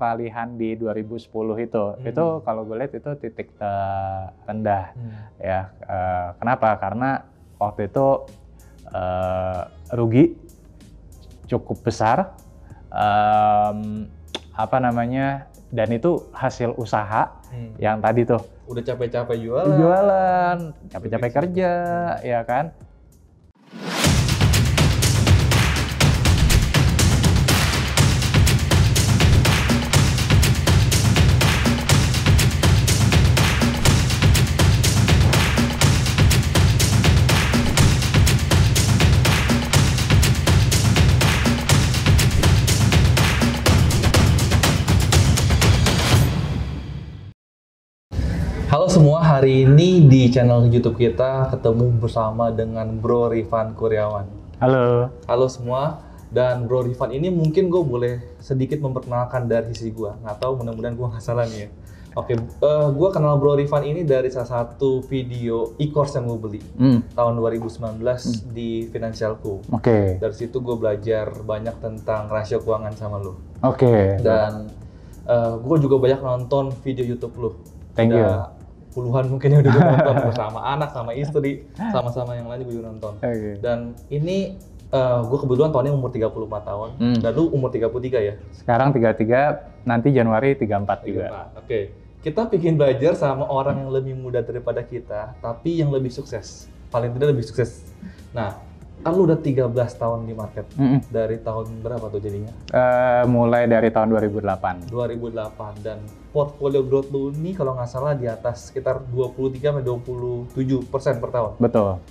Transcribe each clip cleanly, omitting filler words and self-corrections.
peralihan di 2010 itu kalau gue lihat itu titik terendah. Ya, kenapa? Karena waktu itu rugi cukup besar, dan itu hasil usaha yang tadi tuh. Udah capek-capek jualan, capek-capek kerja, ya kan? Halo semua, hari ini di channel YouTube kita ketemu bersama dengan Bro Rifan Kuryawan. Halo. Halo semua, dan Bro Rifan ini mungkin gue boleh sedikit memperkenalkan dari sisi gue. Nggak tahu, mudah-mudahan gue nggak salah nih ya. Oke, gue kenal Bro Rifan ini dari salah satu video e-course yang gue beli tahun 2019 di Financialku. Oke. Dari situ gue belajar banyak tentang rasio keuangan sama lo. Oke. Dan gue juga banyak nonton video YouTube lo. Thank you. Puluhan mungkin yang udah gue nonton bersama anak, sama istri, sama-sama yang lain gue juga nonton. Okay. Dan ini gue kebetulan tahunnya umur 34 tahun, dan lu umur 33 ya? Sekarang 33, nanti Januari 34 juga. Oke. Kita pengen belajar sama orang yang lebih muda daripada kita, tapi yang lebih sukses. Paling tidak lebih sukses. Nah, kan lu udah 13 tahun di market. Dari tahun berapa tuh jadinya? Mulai dari tahun 2008. 2008, dan portfolio growth lu ini kalau nggak salah di atas sekitar 23-27% per tahun. Betul.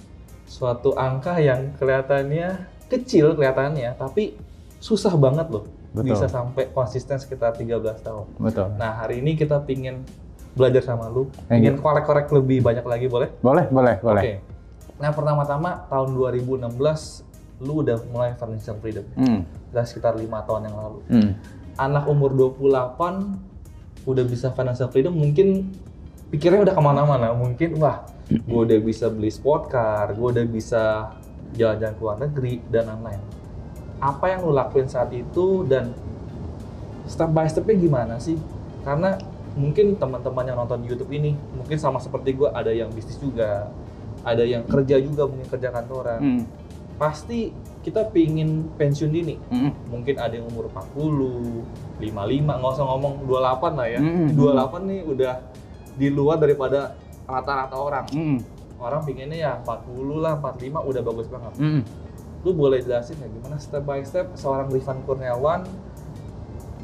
Suatu angka yang kelihatannya kecil tapi susah banget loh. Betul. Bisa sampai konsisten sekitar 13 tahun. Betul. Nah, hari ini kita pingin belajar sama lu, ingin korek-korek lebih banyak lagi, boleh? Boleh. Oke. Nah, pertama-tama tahun 2016 lu udah mulai financial freedom. Udah sekitar 5 tahun yang lalu. Anak umur 28 udah bisa financial freedom, mungkin pikirnya udah kemana-mana. Mungkin wah, gue udah bisa beli sport car, gue udah bisa jalan-jalan ke luar negeri dan lain-lain. Apa yang lu lakuin saat itu dan step by stepnya gimana sih? Karena mungkin teman-teman yang nonton YouTube ini mungkin sama seperti gue, ada yang bisnis juga, ada yang kerja juga, mungkin kerja kantoran. Pasti kita pingin pensiun dini. Mungkin ada yang umur 40, 55, nggak usah ngomong 28 lah ya. 28 nih udah di luar daripada rata-rata orang. Orang pinginnya ya 40 lah, 45 udah bagus banget. Lu boleh jelasin ya gimana step by step seorang Rifan Kuryawan,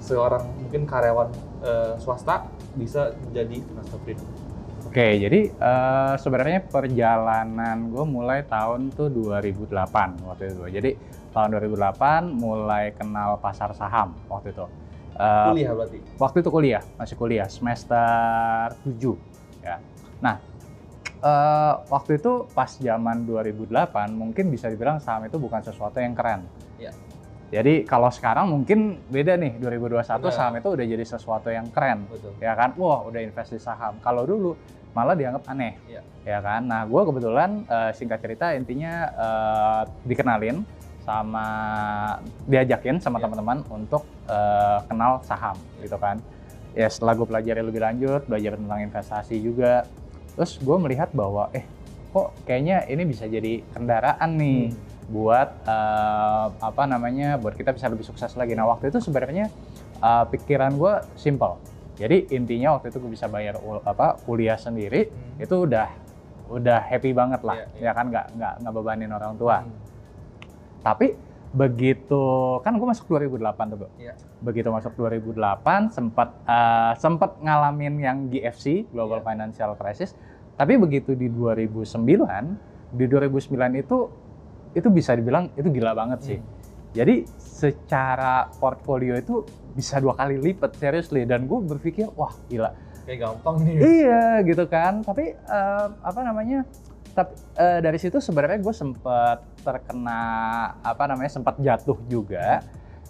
seorang mungkin karyawan swasta bisa menjadi financial freedom? Oke, jadi sebenarnya perjalanan gue mulai tahun tuh 2008 waktu itu. Jadi tahun 2008 mulai kenal pasar saham waktu itu. Kuliah berarti? Waktu itu masih kuliah, semester 7. Ya. Nah, waktu itu pas zaman 2008 mungkin bisa dibilang saham itu bukan sesuatu yang keren. Ya. Jadi kalau sekarang mungkin beda nih, 2021 saham itu udah jadi sesuatu yang keren. Betul. Ya kan, wah udah investasi saham. Kalau dulu malah dianggap aneh, ya kan. Nah, gue kebetulan singkat cerita intinya dikenalin sama diajakin sama teman-teman untuk kenal saham, gitu kan. Ya setelah gue pelajari lebih lanjut, belajar tentang investasi juga, terus gue melihat bahwa kok kayaknya ini bisa jadi kendaraan nih buat buat kita bisa lebih sukses lagi. Nah, waktu itu sebenarnya pikiran gue simple. Jadi intinya waktu itu gue bisa bayar kuliah sendiri, itu udah happy banget lah, ya kan, nggak bebanin orang tua. Tapi begitu kan gue masuk 2008 tuh, Bro. Begitu masuk 2008 sempat ngalamin yang GFC, Global Financial Crisis. Tapi begitu di 2009 itu bisa dibilang itu gila banget sih. Jadi secara portfolio itu bisa 2 kali lipat, seriously. Dan gue berpikir, wah gila. Kayak gampang nih. Iya gitu kan. Tapi dari situ sebenarnya gue sempat terkena sempat jatuh juga.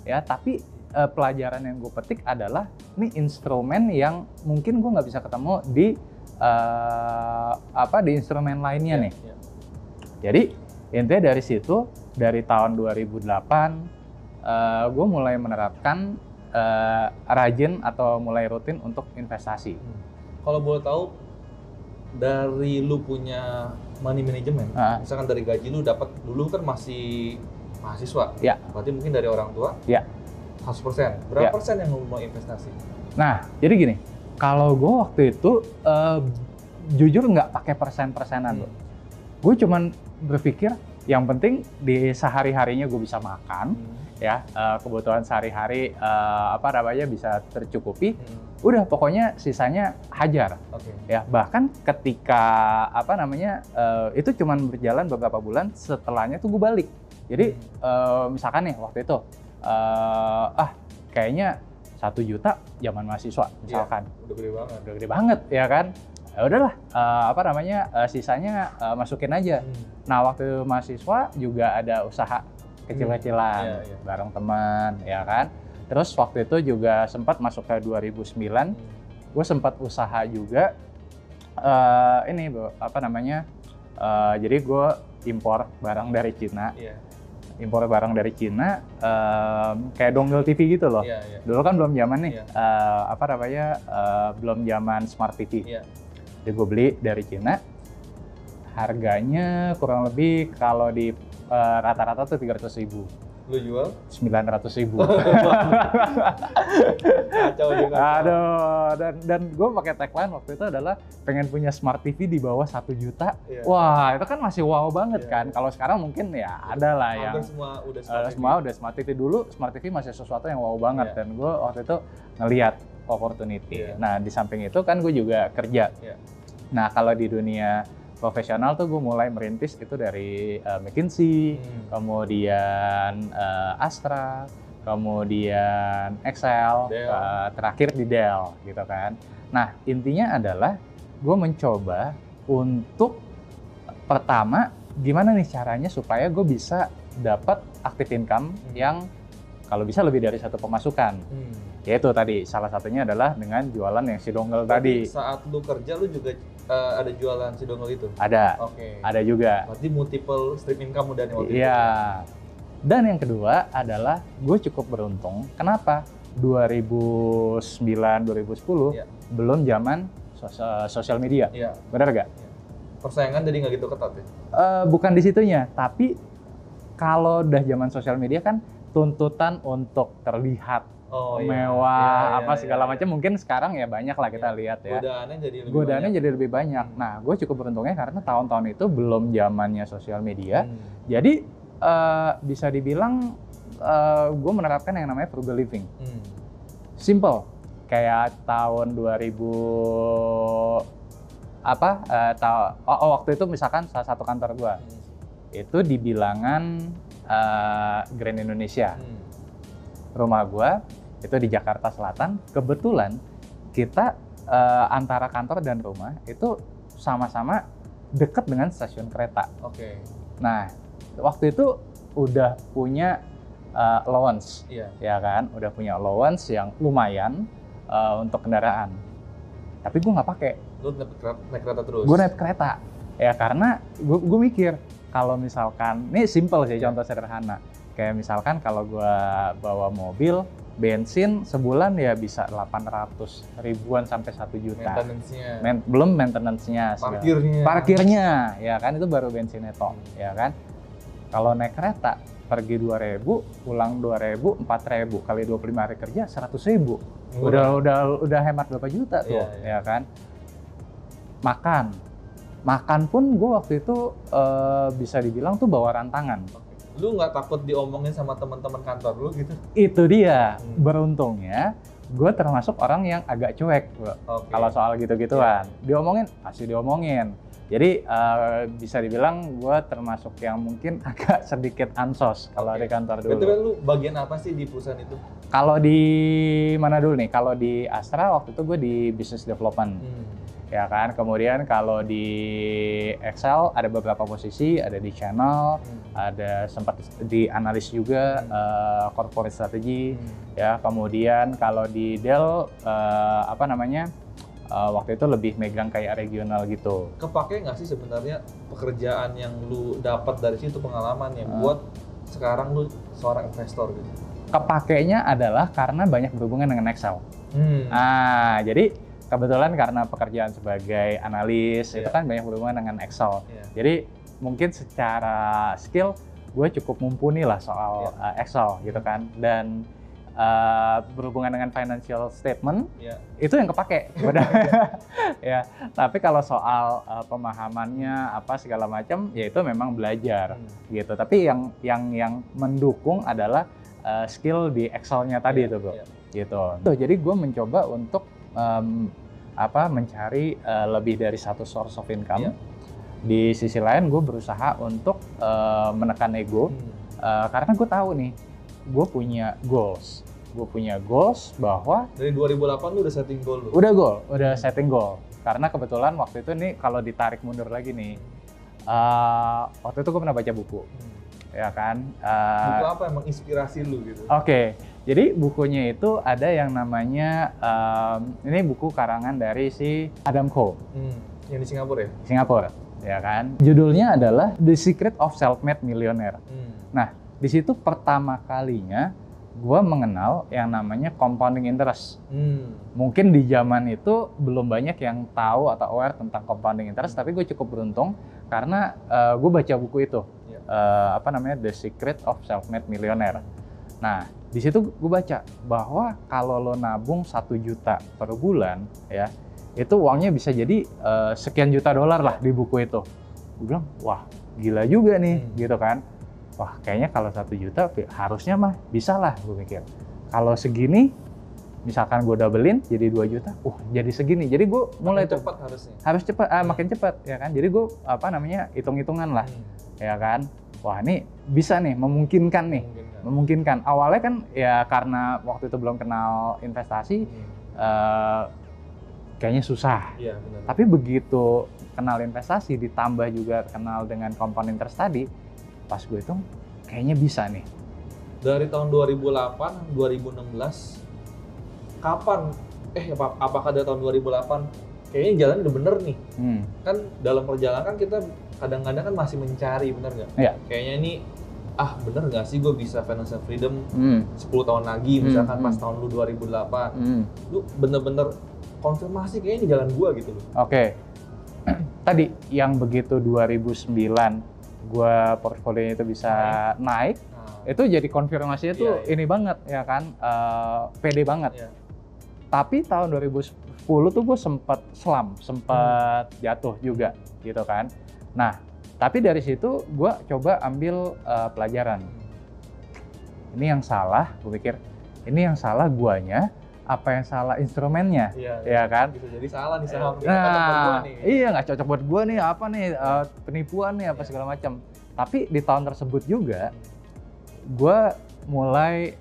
Ya, tapi pelajaran yang gue petik adalah ini instrumen yang mungkin gue nggak bisa ketemu di instrumen lainnya nih. Jadi intinya dari situ, dari tahun 2008 gue mulai menerapkan rajin atau mulai rutin untuk investasi. Kalau boleh tahu, dari lu punya money management, misalkan dari gaji lu dapat dulu kan masih mahasiswa, ya. Berarti mungkin dari orang tua, ya. 100%. Berapa persen yang lu mau investasi? Nah, jadi gini, kalau gue waktu itu jujur nggak pakai persen-persenan loh. Gue cuman berpikir yang penting di sehari-harinya gue bisa makan, ya kebutuhan sehari-hari bisa tercukupi. Udah pokoknya sisanya hajar. Ya bahkan ketika itu cuman berjalan beberapa bulan, setelahnya tuh gue balik. Jadi misalkan nih waktu itu kayaknya 1 juta zaman mahasiswa misalkan. Udah gede banget ya kan. Ya udahlah sisanya masukin aja. Nah, waktu mahasiswa juga ada usaha kecil-kecilan bareng teman ya kan. Terus waktu itu juga sempat masuk ke 2009, gue sempat usaha juga jadi gue impor barang dari Cina. Impor barang dari Cina, kayak dongle TV gitu loh. Dulu kan belum zaman nih, belum zaman smart TV. Jadi gue beli dari Cina, harganya kurang lebih kalau di rata-rata tuh 300.000. Lu jual? 900.000. Kacau juga. Aduh, dan gue pakai tagline waktu itu adalah pengen punya smart TV di bawah 1 juta. Wah, itu kan masih wow banget kan. Kalau sekarang mungkin ya ada lah yang semua udah smart TV. Dulu smart TV masih sesuatu yang wow banget dan gue waktu itu ngelihat opportunity. Nah, di samping itu kan gue juga kerja. Nah, kalau di dunia profesional tuh gue mulai merintis itu dari McKinsey, kemudian Astra, kemudian Excel, terakhir di Dell gitu kan. Nah, intinya adalah gue mencoba untuk pertama gimana nih caranya supaya gue bisa dapat active income yang kalau bisa lebih dari satu pemasukan. Yaitu tadi salah satunya adalah dengan jualan yang si dongle tadi. Saat lu kerja lu juga ada jualan si dongle itu? Ada. Ada juga. Berarti multiple stream income udah nih waktu itu. Iya. Dan yang kedua adalah gue cukup beruntung. Kenapa? 2009 2010 belum zaman sosial media. Benar gak? Persaingan jadi nggak gitu ketat ya? Bukan di situnya, tapi kalau udah zaman sosial media kan tuntutan untuk terlihat mewah, segala macam mungkin sekarang ya banyak lah kita lihat ya. Godaannya jadi lebih banyak. Nah, gue cukup beruntungnya karena tahun-tahun itu belum zamannya sosial media. Jadi bisa dibilang gue menerapkan yang namanya frugal living. Simple. Kayak tahun 2000 waktu itu misalkan salah satu kantor gue itu di bilangan Grand Indonesia. Rumah gue itu di Jakarta Selatan. Kebetulan kita antara kantor dan rumah itu sama-sama dekat dengan stasiun kereta. Nah, waktu itu udah punya allowance, ya kan? Udah punya allowance yang lumayan untuk kendaraan. Tapi gue nggak pakai. Lu naik kereta terus? Gue naik kereta, ya karena gue mikir kalau misalkan, ini simple sih contoh sederhana. Kayak misalkan kalau gue bawa mobil, bensin sebulan ya bisa 800 ribuan sampai 1 juta. Maintenance-nya. Belum maintenance-nya. Parkirnya, ya kan itu baru bensinnya toh, ya kan. Kalau naik kereta, pergi 2.000, pulang 2.000, 4.000 kali 25 hari kerja 100.000. Udah hemat berapa juta tuh, ya kan. Makan pun gue waktu itu bisa dibilang tuh bawa rantangan. Lu nggak takut diomongin sama teman-teman kantor lu gitu? Itu dia. Beruntungnya gue termasuk orang yang agak cuek kalau soal gitu-gituan. Diomongin, pasti diomongin. Jadi bisa dibilang gue termasuk yang mungkin agak sedikit ansos kalau di kantor dulu. Betul, lu bagian apa sih di perusahaan itu? Kalau di mana dulu nih? Kalau di Astra waktu itu gue di business development. Ya kan, kemudian kalau di Excel ada beberapa posisi, ada di channel, ada sempat di analis juga, corporate strategy, ya. Kemudian kalau di Dell waktu itu lebih megang kayak regional gitu. Kepake nggak sih sebenarnya pekerjaan yang lu dapat dari situ, pengalaman yang buat sekarang lu seorang investor gitu? kepakainya adalah karena banyak berhubungan dengan Excel. Jadi kebetulan karena pekerjaan sebagai analis itu kan banyak berhubungan dengan Excel. Jadi mungkin secara skill gue cukup mumpuni lah soal Excel gitu kan, dan berhubungan dengan financial statement itu yang kepake. Ya, tapi kalau soal pemahamannya apa segala macam ya itu memang belajar gitu. Tapi yang mendukung adalah skill di Excel-nya tadi itu bro. Gitu. Jadi gue mencoba untuk mencari lebih dari satu source of income. Di sisi lain gue berusaha untuk menekan ego karena gue tahu nih gue punya goals. Gue punya goals bahwa dari 2008 lu udah setting goal lu? Udah setting goal. Karena kebetulan waktu itu nih kalau ditarik mundur lagi nih, waktu itu gue pernah baca buku, ya kan? Buku apa emang inspirasi lu gitu? Oke, jadi bukunya itu ada yang namanya, ini buku karangan dari si Adam Cole. Yang di Singapura ya? Singapura, ya kan? Judulnya adalah The Secret of Self-Made Millionaire. Nah, di situ pertama kalinya gue mengenal yang namanya compounding interest. Mungkin di zaman itu belum banyak yang tahu atau aware tentang compounding interest, tapi gue cukup beruntung karena gue baca buku itu, The Secret of Self-Made Millionaire. Nah, di situ gue baca bahwa kalau lo nabung 1 juta per bulan, ya itu uangnya bisa jadi sekian juta dolar lah di buku itu. Gue bilang, wah gila juga nih, gitu kan. Wah, kayaknya kalau 1 juta harusnya mah bisa lah, gue mikir. Kalau segini, misalkan gue doublein jadi 2 juta, jadi segini. Jadi gue mulai cepat harusnya. Harus cepat, makin cepat, ya kan. Jadi gue hitung-hitungan lah, ya kan. Wah, ini bisa nih, memungkinkan. Awalnya kan ya karena waktu itu belum kenal investasi, kayaknya susah. Iya, benar. Tapi begitu kenal investasi, ditambah juga kenal dengan compound interest tadi, pas gue hitung, kayaknya bisa nih. Dari tahun 2008, 2016, kapan? Apakah dari tahun 2008, kayaknya jalan udah bener nih. Kan dalam perjalanan kita kadang-kadang kan masih mencari, bener nggak? Iya. Kayaknya ini, bener nggak sih gue bisa financial freedom 10 tahun lagi, misalkan pas tahun lu 2008. Lu bener-bener konfirmasi kayaknya ini jalan gue gitu loh. Oke. Tadi yang begitu 2009, gue portfolionya itu bisa naik, itu jadi konfirmasinya tuh ini banget ya kan, pede banget. Tapi tahun 2010 tuh gue sempat jatuh juga gitu kan. Nah, tapi dari situ gue coba ambil pelajaran. Ini yang salah, gue pikir ini yang salah guanya, apa yang salah instrumennya, ya kan? Bisa jadi salah nih saham. Iya nggak cocok buat gua nih, apa nih penipuan nih apa segala macam. Tapi di tahun tersebut juga, gua mulai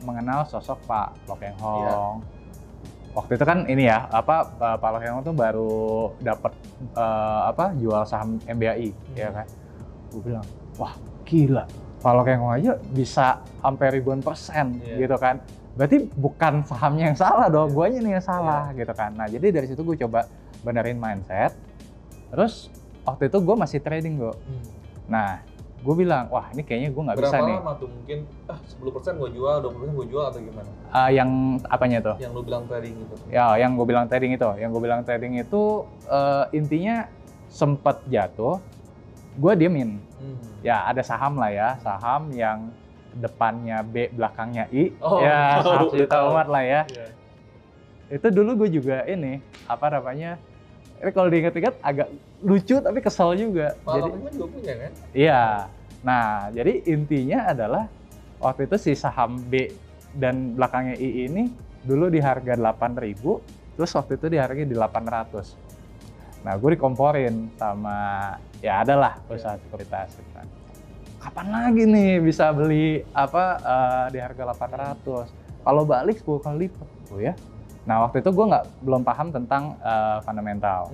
mengenal sosok Pak Loh Keng Hong. Waktu itu kan ini ya, Pak Loh Keng Hong tuh baru dapat jual saham MBAI, ya kan? Gue bilang, wah gila, Pak Loh Keng Hong aja bisa sampai ribuan persen, gitu kan? Berarti bukan sahamnya yang salah dong, guanya nih yang salah gitu kan. Nah, jadi dari situ gue coba benerin mindset. Terus waktu itu gue masih trading gue. Nah, gue bilang, wah ini kayaknya gue nggak bisa nih. Berapa lama tuh? Mungkin 10% gue jual, 20% gue jual atau gimana? Yang apanya tuh? Yang lu bilang trading itu. Ya, yang gue bilang trading itu intinya sempat jatuh, gue diemin. Ya ada saham lah ya, saham yang depannya B, belakangnya I, saham sejuta umat lah ya. Itu dulu gue juga ini, ini kalau diingat-ingat agak lucu tapi kesel juga. Jadi juga punya kan? Iya. Nah, jadi intinya adalah waktu itu si saham B dan belakangnya I ini dulu di harga 8.000, terus waktu itu di harga di 800. Nah, gue dikomporin sama ya adalah perusahaan sekuritas. Kapan lagi nih bisa beli di harga 800? Kalau balik 10 kali lipat, ya. Nah waktu itu gue belum paham tentang fundamental,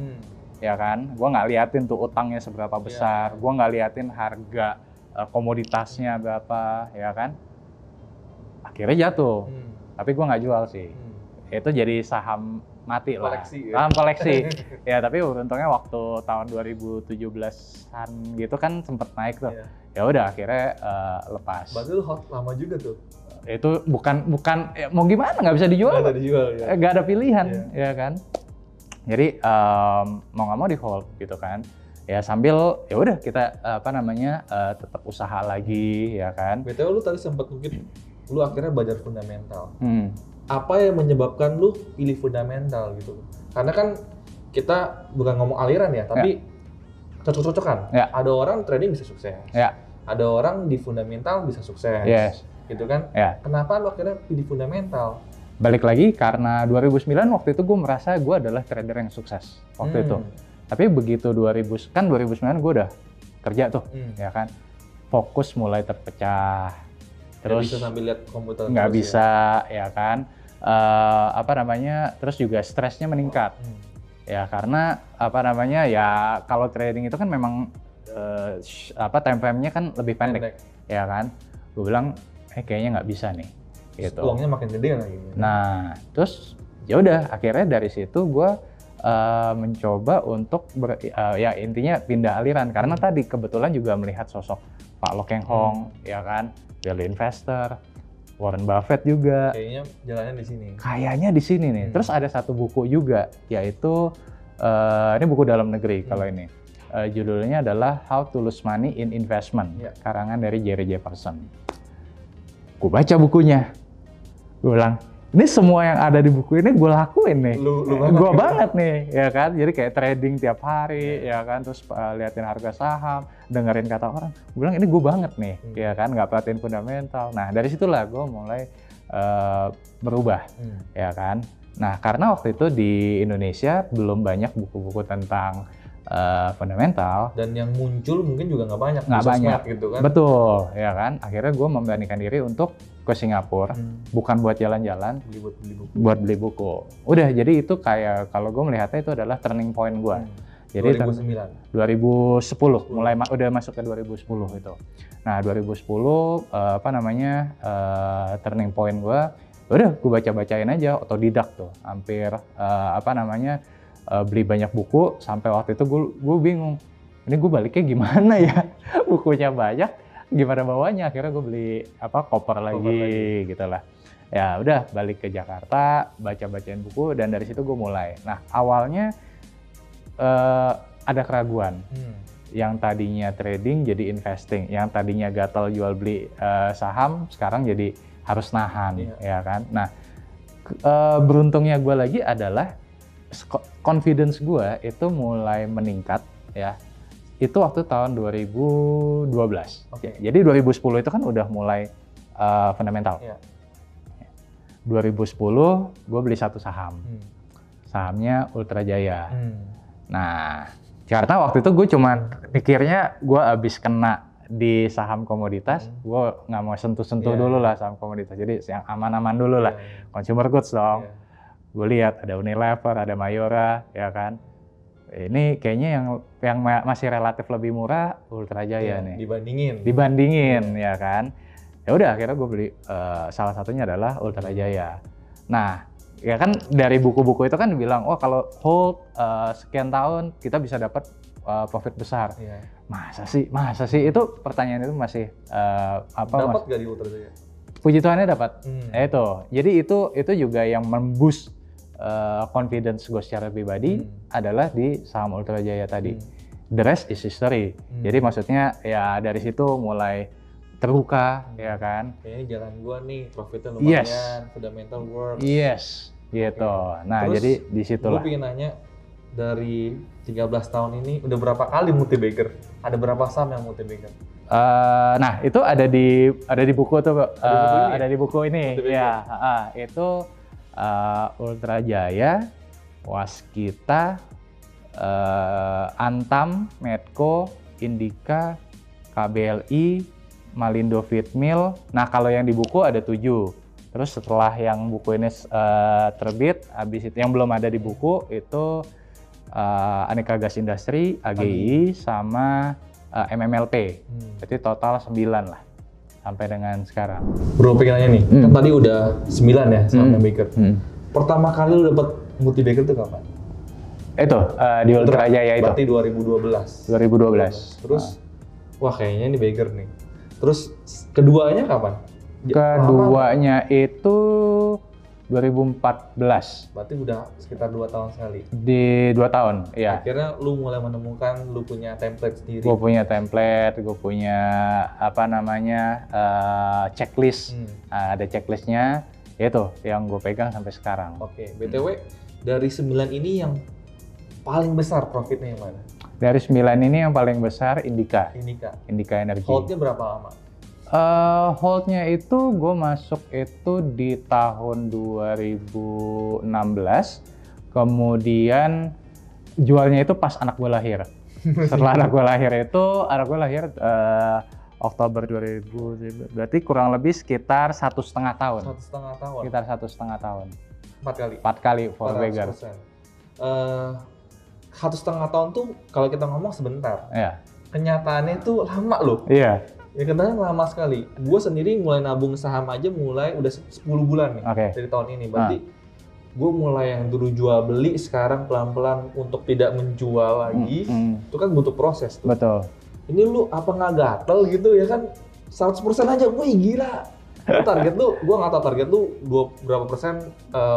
ya kan? Gue nggak liatin tuh utangnya seberapa besar, gue nggak liatin harga komoditasnya berapa, ya kan? Akhirnya jatuh, tapi gue nggak jual sih. Itu jadi saham mati lah, saham koleksi. Ya tapi untungnya waktu tahun 2017-an gitu kan sempet naik tuh. Ya udah akhirnya lepas. Berarti lu hold lama juga tuh. Itu bukan ya, mau gimana, nggak bisa dijual. Nggak bisa dijual ya. Nggak ada pilihan, ya kan. Jadi mau nggak mau di hold gitu kan. Ya sambil ya udah kita tetap usaha lagi ya kan. BTW lu tadi sempat mungkin lu akhirnya belajar fundamental. Apa yang menyebabkan lu pilih fundamental gitu? Karena kan kita bukan ngomong aliran ya, tapi cocok-cocokan. Ada orang trading bisa sukses. Ada orang di fundamental bisa sukses. Gitu kan? Kenapa lu akhirnya pilih fundamental? Balik lagi karena 2009 waktu itu gue merasa gue adalah trader yang sukses waktu itu. Tapi begitu 2009 gue udah kerja tuh, ya kan? Fokus mulai terpecah. Terus bisa sambil lihat komputer. Nggak bisa, ya kan? Terus juga stresnya meningkat. Ya karena ya kalau trading itu kan memang time frame-nya kan lebih pendek. Ya kan? Gue bilang kayaknya nggak bisa nih. Gitu. Uangnya makin gede lagi. Nah, terus ya udah akhirnya dari situ gue mencoba untuk intinya pindah aliran karena tadi kebetulan juga melihat sosok Pak Lo Keng Hong, ya kan, value investor, Warren Buffett juga. Kayaknya jalannya di sini. Kayaknya di sini nih. Terus ada satu buku juga, yaitu ini buku dalam negeri kalau ini. Judulnya adalah How to Lose Money in Investment, karangan dari Jerry Jefferson. Gue baca bukunya, gue bilang, ini semua yang ada di buku ini gue lakuin nih, gue banget nih, ya kan. Jadi kayak trading tiap hari, ya kan, terus liatin harga saham, dengerin kata orang, gue bilang ini gue banget nih, ya kan, nggak perhatiin fundamental. Nah dari situlah gue mulai berubah, ya kan. Nah karena waktu itu di Indonesia belum banyak buku-buku tentang fundamental, dan yang muncul mungkin juga nggak banyak gitu kan. Betul, ya kan. Akhirnya gue memberanikan diri untuk ke Singapura, bukan buat jalan-jalan, buat beli buku. Udah, jadi itu kayak kalau gue melihatnya itu adalah turning point gue. Jadi 2010 mulai udah masuk ke 2010 itu. Nah 2010 turning point gue, udah gue baca-bacain aja, otodidak tuh, hampir beli banyak buku sampai waktu itu gue bingung, ini gue baliknya gimana ya, bukunya banyak, gimana bawanya. Akhirnya gue beli koper lagi gitu lah. Ya udah balik ke Jakarta, baca-bacain buku, dan dari situ gue mulai. Nah awalnya ada keraguan, yang tadinya trading jadi investing, yang tadinya gatal jual beli saham sekarang jadi harus nahan, ya kan. Nah beruntungnya gue lagi adalah confidence gue itu mulai meningkat, ya. Itu waktu tahun 2012. Jadi 2010 itu kan udah mulai fundamental. 2010 gue beli satu saham. Sahamnya Ultra Jaya. Nah, karena waktu itu gue cuman mikirnya gue abis kena di saham komoditas, gue nggak mau sentuh-sentuh dulu lah saham komoditas. Jadi yang aman-aman dulu lah, consumer goods dong. Gue lihat ada Unilever, ada Mayora, ya kan. Ini kayaknya yang masih relatif lebih murah Ultra Jaya nih. Dibandingin, ya kan. Ya udah akhirnya gue beli salah satunya adalah Ultra Jaya. Nah, ya kan dari buku-buku itu kan bilang, oh kalau hold sekian tahun kita bisa dapat profit besar. Masa sih? Itu pertanyaan itu masih dapat gak di Ultra Jaya? Puji Tuhannya dapat. Itu. Jadi itu juga yang memboost confidence gue secara pribadi adalah di saham Ultra Jaya tadi. The rest is history. Jadi maksudnya ya dari situ mulai terbuka, ya kan. Kayaknya jalan gua nih, profitnya lumayan, fundamental work. Gitu. Nah, terus, jadi di situlah. Gue pengen nanya, dari 13 tahun ini udah berapa kali multi-bagger? Ada berapa saham yang multi-bagger? Nah, itu ada di buku tuh, ada di buku ini. Ya, itu Ultra Jaya, Waskita, Antam, Medco, Indika, KBLI, Malindo Feedmill. Nah kalau yang di buku ada 7. Terus setelah yang buku ini terbit, habis itu yang belum ada di buku itu Aneka Gas Industri, AGI, sama MMLP. Jadi total 9 lah. Sampai dengan sekarang. Bro, pengen nanya nih, kan tadi udah 9 ya saham bagger. Pertama kali lu dapat multi bagger itu kapan? Itu di Ultra Jaya itu. Berarti 2012. Terus wah kayaknya ini beggar nih. Terus keduanya kapan? Keduanya itu 2014. Berarti udah sekitar 2 tahun sekali. Di 2 tahun, iya. Akhirnya lu mulai menemukan lu punya template sendiri. Gue punya template, gue punya apa namanya checklist. Ada checklistnya, itu yang gue pegang sampai sekarang. Oke, BTW dari 9 ini yang paling besar profitnya yang mana? Dari 9 ini yang paling besar Indica. Indica Energy. Holdnya berapa lama? Holdnya itu gue masuk itu di tahun 2016, kemudian jualnya itu pas anak gue lahir. Setelah anak gue lahir Oktober 2000, berarti kurang lebih sekitar 1,5 tahun. 1,5 tahun? Sekitar 1,5 tahun. 4 kali for beggar. 1,5 tahun tuh kalau kita ngomong sebentar. Iya. Kenyataannya tuh lama loh. Iya. Ya katanya lama sekali. Gue sendiri mulai nabung saham aja mulai udah 10 bulan nih dari tahun ini. Berarti gue mulai yang dulu jual beli sekarang pelan-pelan untuk tidak menjual lagi. Itu kan butuh proses tuh. Betul. Ini lu apa nggak gatel gitu ya kan? 100% aja, wih gila. Target lu, gue nggak tahu target lu berapa persen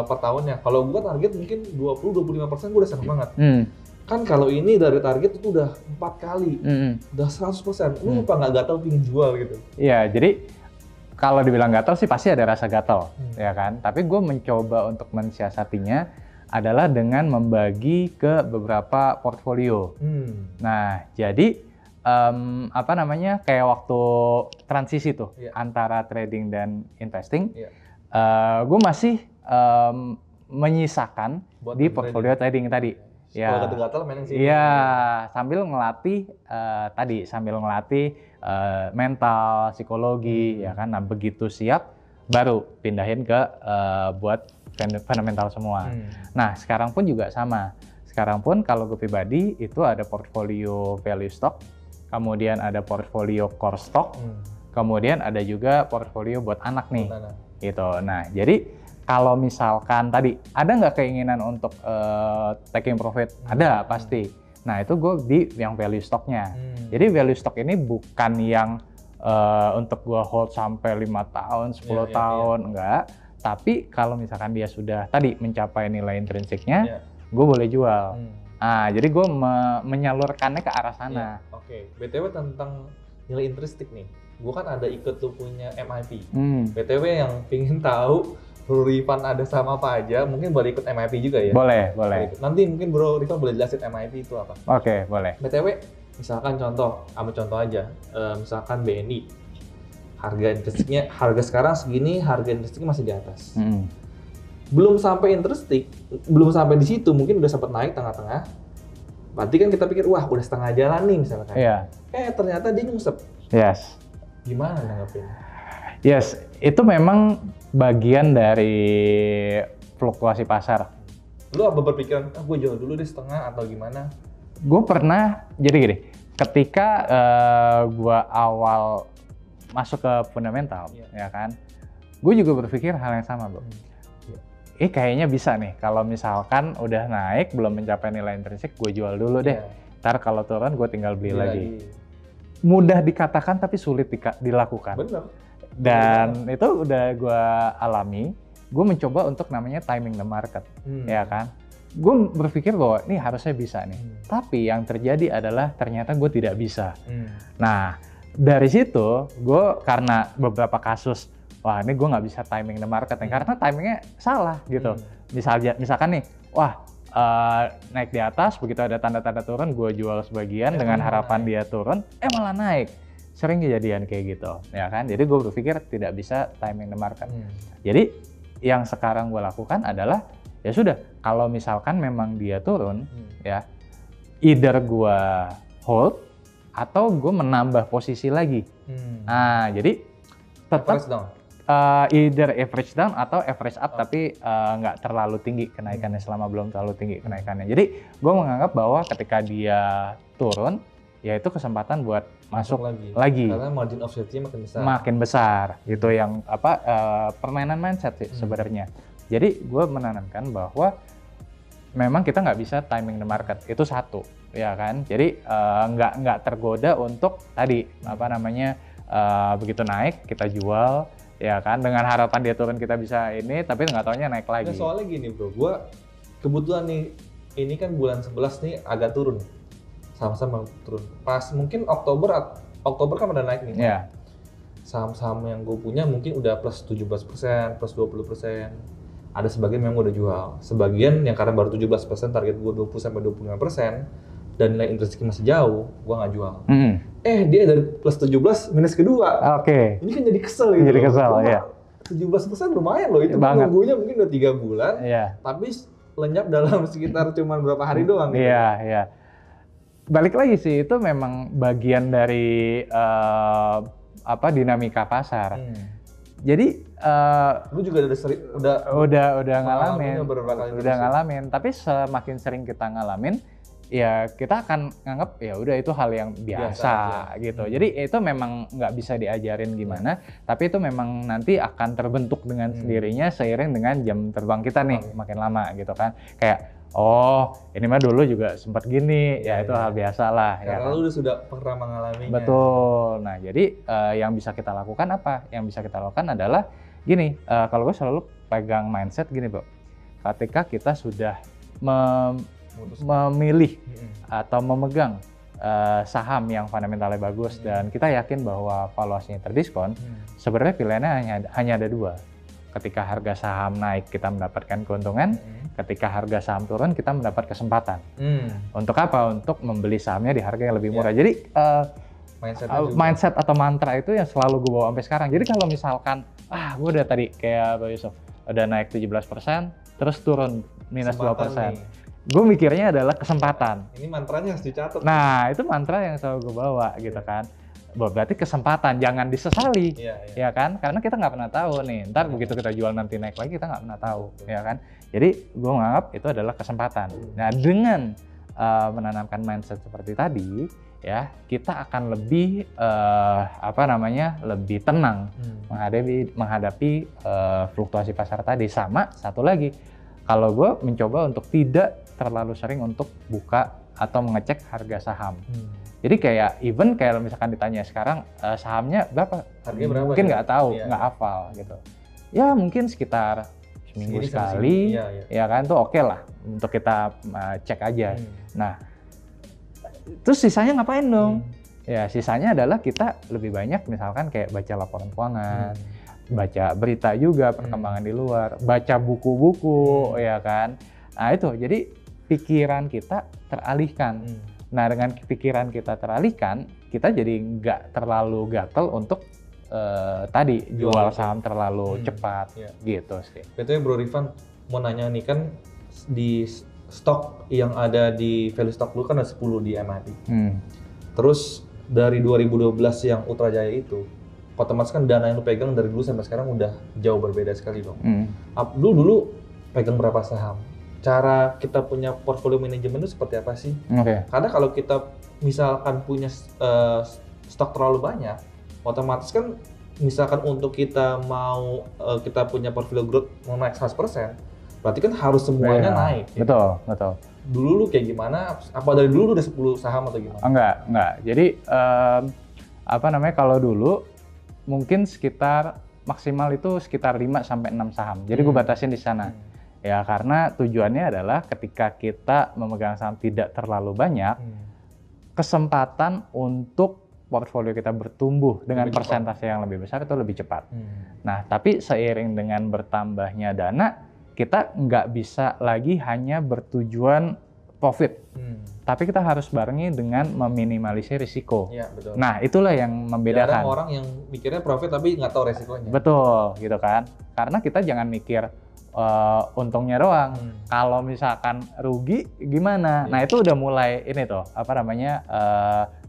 per tahunnya. Kalau gue target mungkin 20-25% gue udah seneng banget. Kan kalau ini dari target itu udah 4 kali, udah 100%. Lu apa nggak gatel pingin jual gitu? Iya, jadi kalau dibilang gatel sih pasti ada rasa gatel, ya kan? Tapi gue mencoba untuk mensiasatinya adalah dengan membagi ke beberapa portfolio. Nah, jadi apa namanya kayak waktu transisi tuh antara trading dan investing, gue masih menyisakan buat di portfolio trading tadi. Kalau gatel-gatel mainin sih. Iya, sambil ngelatih mental, psikologi, ya kan. Nah, begitu siap baru pindahin ke buat fundamental semua. Nah, sekarang pun juga sama. Sekarang pun kalau gue pribadi itu ada portfolio value stock, kemudian ada portfolio core stock, kemudian ada juga portfolio buat anak nih. Gitu. Nah, jadi kalau misalkan tadi ada nggak keinginan untuk taking profit? Ada pasti. Nah itu gue di yang value stocknya. Jadi value stock ini bukan yang untuk gue hold sampai 5 tahun, 10 tahun, enggak. Tapi kalau misalkan dia sudah tadi mencapai nilai intrinsiknya, gue boleh jual. Nah jadi gue menyalurkannya ke arah sana. Oke. BTW tentang nilai intrinsik nih, gue kan ada ikut tuh punya MIP. BTW yang pingin tahu Bro Rifan ada sama apa aja, mungkin boleh ikut MIP juga ya? Boleh. Nanti mungkin Bro Rifan boleh jelasin MIP itu apa? Oke, boleh. BTW, misalkan ambil contoh aja, misalkan BNI, harga sekarang segini, harga intrinstiknya masih di atas. Belum sampai intrinstik, belum sampai di situ, mungkin udah sempat naik tengah-tengah. Berarti kan kita pikir, wah udah setengah jalan nih misalkan. Iya. Ternyata dia nyungsep. Yes. Gimana nanggapin? Yes, itu memang bagian dari fluktuasi pasar. Lu apa berpikiran, gue jual dulu deh setengah atau gimana? Gue pernah, jadi gini, ketika gue awal masuk ke fundamental, ya kan, gue juga berpikir hal yang sama, bro. Kayaknya bisa nih, kalau misalkan udah naik, belum mencapai nilai intrinsik, gue jual dulu deh. Ntar kalau turun, gue tinggal beli lagi. Mudah dikatakan, tapi sulit dilakukan. Bener. Dan itu udah gue alami, gue mencoba untuk namanya timing the market, ya kan. Gue berpikir bahwa ini harusnya bisa nih, tapi yang terjadi adalah ternyata gue tidak bisa. Nah, dari situ gue karena beberapa kasus, wah ini gue nggak bisa timing the market nih, karena timingnya salah gitu. Misalkan nih, wah naik di atas, begitu ada tanda-tanda turun, gue jual sebagian dengan harapan dia turun, malah naik. Sering kejadian kayak gitu, ya kan? Jadi gue berpikir tidak bisa timing the market. Jadi yang sekarang gue lakukan adalah ya sudah, kalau misalkan memang dia turun, ya either gue hold atau gue menambah posisi lagi. Nah, jadi tetap either average down atau average up, tapi nggak terlalu tinggi kenaikannya, selama belum terlalu tinggi kenaikannya. Jadi gue menganggap bahwa ketika dia turun, ya itu kesempatan buat masuk lagi. Karena margin of safety makin besar. Itu yang permainan mindset sih sebenarnya. Jadi gue menanamkan bahwa memang kita nggak bisa timing the market, itu satu, ya kan. Jadi nggak tergoda untuk tadi apa namanya begitu naik kita jual, ya kan, dengan harapan dia turun kita bisa ini, tapi nggak taunya naik lagi. Nah, soalnya gini bro, gua kebetulan nih ini kan bulan 11 nih agak turun, sama-sama turun. Pas mungkin Oktober kan pada naik nih. Yeah. Saham-saham yang gue punya mungkin udah plus 17%, plus 20%. Ada sebagian memang udah jual. Sebagian yang karena baru 17%, target gue 20-25%, dan nilai investasi masih jauh, gue nggak jual. Dia dari plus 17 minus kedua. Oke. Ini kan jadi kesel gitu. Jadi kesel, ya. 17% lumayan loh, itu nunggunya mungkin udah 3 bulan, tapi lenyap dalam sekitar cuma berapa hari doang. Gitu. Iya. Balik lagi sih, itu memang bagian dari dinamika pasar. Jadi lu juga udah ngalamin, tapi semakin sering kita ngalamin, ya kita akan nganggap ya udah itu hal yang biasa gitu. Jadi itu memang nggak bisa diajarin gimana, tapi itu memang nanti akan terbentuk dengan sendirinya seiring dengan jam terbang kita nih makin lama gitu kan. Kayak ini mah dulu juga sempat gini, ya itu hal biasa lah. Karena ya kan? lu sudah pernah mengalaminya. Betul. Nah jadi yang bisa kita lakukan apa? Yang bisa kita lakukan adalah gini, kalau gue selalu pegang mindset gini Bro. Ketika kita sudah memilih atau memegang saham yang fundamentalnya bagus dan kita yakin bahwa valuasinya terdiskon, sebenarnya pilihannya hanya ada dua. Ketika harga saham naik kita mendapatkan keuntungan, ketika harga saham turun kita mendapat kesempatan. Untuk apa? Untuk membeli sahamnya di harga yang lebih murah. Jadi mindset atau mantra itu yang selalu gue bawa sampai sekarang. Jadi kalau misalkan gue udah tadi kayak Pak Yusuf udah naik 17%, terus turun minus 2%. Gue mikirnya adalah kesempatan. Ini mantranya harus dicatat. Nah, itu mantra yang selalu gue bawa gitu kan. Berarti kesempatan, jangan disesali, ya kan? Karena kita nggak pernah tahu nih, ntar begitu kita jual nanti naik lagi kita nggak pernah tahu, ya kan? Jadi gue menganggap itu adalah kesempatan. Nah, dengan menanamkan mindset seperti tadi, ya kita akan lebih lebih tenang menghadapi fluktuasi pasar tadi. Sama satu lagi, kalau gue mencoba untuk tidak terlalu sering untuk buka atau mengecek harga saham. Jadi kayak kayak misalkan ditanya sekarang sahamnya berapa? Harganya berapa? Mungkin nggak tahu, nggak hafal gitu. Ya mungkin sekitar seminggu sekali, ya kan tuh oke lah untuk kita cek aja. Nah, terus sisanya ngapain dong? Ya sisanya adalah kita lebih banyak misalkan kayak baca laporan keuangan, baca berita juga perkembangan di luar, baca buku-buku, ya kan. Nah itu jadi pikiran kita teralihkan. Nah dengan pikiran kita teralihkan, kita jadi nggak terlalu gatel untuk tadi jual saham terlalu cepat, gitu sih. Betulnya Bro Rifan mau nanya nih, kan di stok yang ada di value stock lu kan ada 10 di MAD. Terus dari 2012 yang Ultra Jaya itu, otomatis kan dana yang lu pegang dari dulu sampai sekarang udah jauh berbeda sekali dong. Dulu pegang berapa saham? Cara kita punya portfolio manajemen itu seperti apa sih? Karena kalau kita misalkan punya stok terlalu banyak, otomatis kan misalkan untuk kita mau kita punya portfolio growth mau naik 100%, berarti kan harus semuanya naik. Ya? Betul. Dulu lu kayak gimana? Apa dari dulu lu udah 10 saham atau gimana? Enggak. Jadi kalau dulu mungkin sekitar maksimal itu sekitar 5 sampai 6 saham. Jadi gue batasin di sana. Ya karena tujuannya adalah ketika kita memegang saham tidak terlalu banyak, kesempatan untuk portfolio kita bertumbuh dengan persentase yang lebih besar itu lebih cepat. Nah, tapi seiring dengan bertambahnya dana, kita nggak bisa lagi hanya bertujuan profit, tapi kita harus barengi dengan meminimalisir risiko. Ya, betul. Nah, itulah yang membedakan. Ada orang yang mikirnya profit tapi nggak tahu resikonya. Betul, gitu kan? Karena kita jangan mikir untungnya doang. Kalau misalkan rugi gimana? Nah, itu udah mulai ini tuh,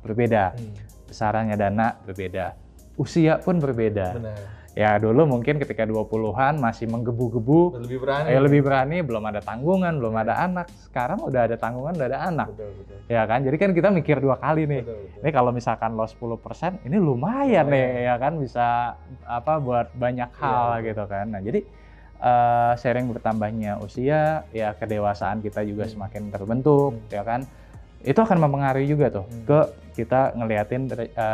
berbeda. Besarannya dana berbeda. Usia pun berbeda. Benar. Ya dulu mungkin ketika 20-an masih menggebu-gebu, lebih berani, belum ada tanggungan, belum ada anak. Sekarang udah ada tanggungan, udah ada anak. Betul. Ya kan? Jadi kan kita mikir 2 kali nih. Betul. Ini kalau misalkan loss 10%, ini lumayan nih, ya kan, bisa buat banyak hal gitu kan. Nah, jadi sering bertambahnya usia, ya kedewasaan kita juga semakin terbentuk, ya kan. Itu akan mempengaruhi juga tuh ke kita ngeliatin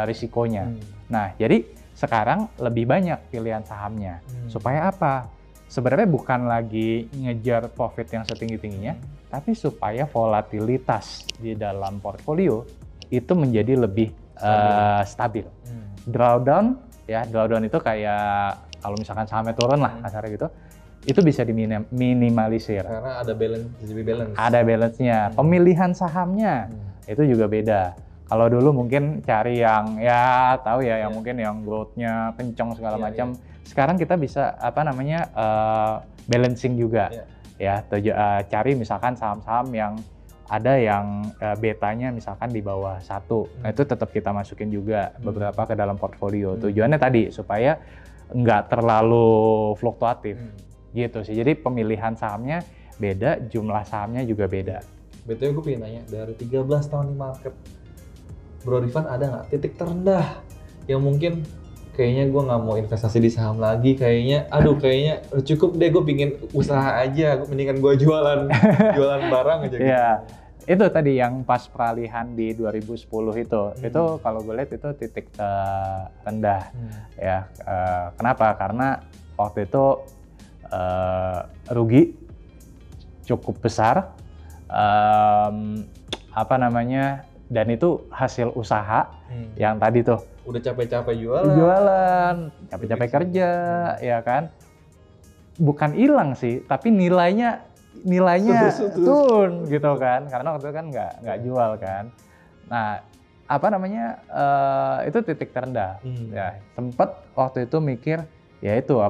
risikonya. Nah, jadi sekarang lebih banyak pilihan sahamnya. Supaya apa? Sebenarnya bukan lagi ngejar profit yang setinggi-tingginya, tapi supaya volatilitas di dalam portfolio itu menjadi lebih stabil. Drawdown itu kayak kalau misalkan sahamnya turun lah kasarnya gitu, itu bisa diminimalisir. Karena ada balance, lebih balance. Ada balance-nya. Pemilihan sahamnya itu juga beda. Kalau dulu mungkin cari yang ya tahu ya, yang mungkin yang growth-nya kencang segala macam. Sekarang kita bisa balancing juga. Ya, cari misalkan saham-saham yang ada yang betanya misalkan di bawah 1. Nah, itu tetap kita masukin juga beberapa ke dalam portfolio. Tujuannya tadi supaya nggak terlalu fluktuatif. Gitu sih. Jadi pemilihan sahamnya beda, jumlah sahamnya juga beda. BTW gue pengen nanya, dari 13 tahun di market, Bro Rifan ada nggak titik terendah yang mungkin kayaknya gue nggak mau investasi di saham lagi, kayaknya cukup deh, gue pingin usaha aja, mendingan gue jualan barang aja gitu. Ya, itu tadi yang pas peralihan di 2010 itu kalau gue lihat itu titik rendah. Ya, kenapa? Karena waktu itu rugi cukup besar, dan itu hasil usaha yang tadi tuh udah capek-capek jualan, capek-capek kerja, ya kan, bukan hilang sih, tapi nilainya turun gitu kan, karena waktu itu kan nggak jual kan. Nah, itu titik terendah. Ya, sempet waktu itu mikir ya itu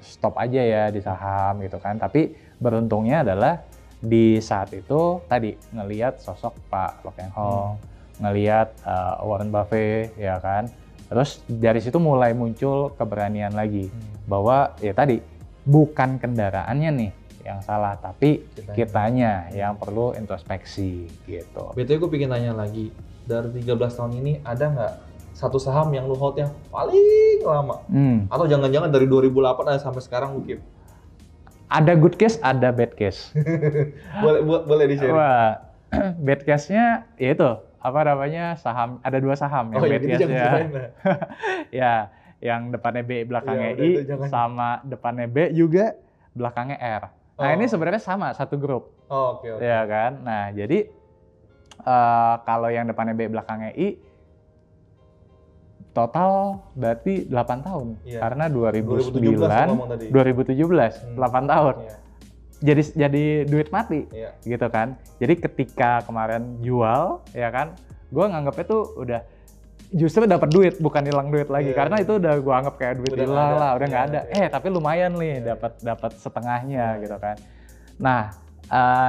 stop aja ya di saham gitu kan. Tapi beruntungnya adalah di saat itu tadi ngelihat sosok Pak Lo Keng Hong, ngelihat Warren Buffett ya kan. Terus dari situ mulai muncul keberanian lagi bahwa ya tadi bukan kendaraannya nih yang salah, tapi kitanya yang perlu introspeksi gitu. BTW gue pengen nanya lagi, dari 13 tahun ini ada nggak satu saham yang lu hold yang paling lama? Atau jangan-jangan dari 2008 ada sampai sekarang lu keep? Ada good case, ada bad case. boleh di-share. Wah, bad case-nya yaitu saham, ada 2 saham yang bad case-nya. Ya, yang depannya B belakangnya I, sama depannya B juga belakangnya R. Nah, ini sebenarnya sama, satu grup. Oke. Ya kan? Nah, jadi kalau yang depannya B belakangnya I, total berarti 8 tahun. Karena 2017, 8 tahun. Jadi duit mati, gitu kan. Jadi ketika kemarin jual, ya kan, gue nganggapnya tuh udah justru dapat duit, bukan hilang duit lagi. Karena itu udah gue anggap kayak duit hilang lah, udah nggak ada. Tapi lumayan nih, dapat setengahnya, gitu kan. Nah,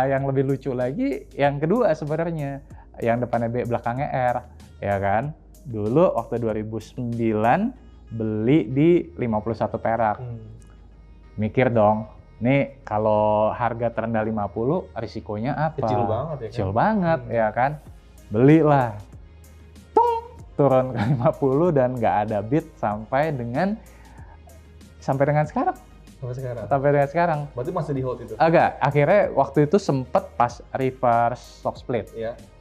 yang lebih lucu lagi, yang kedua sebenarnya, yang depannya B belakangnya R, ya kan. Dulu waktu 2009 beli di 51 perak. Mikir dong, nih kalau harga terendah 50 risikonya apa? Kecil banget ya kan? Kecil banget ya kan? Belilah. Turun ke 50 dan nggak ada bid sampai dengan sekarang. Sampai dengan sekarang. Berarti masih di hold itu? Agak. Akhirnya waktu itu sempet pas reverse stock split.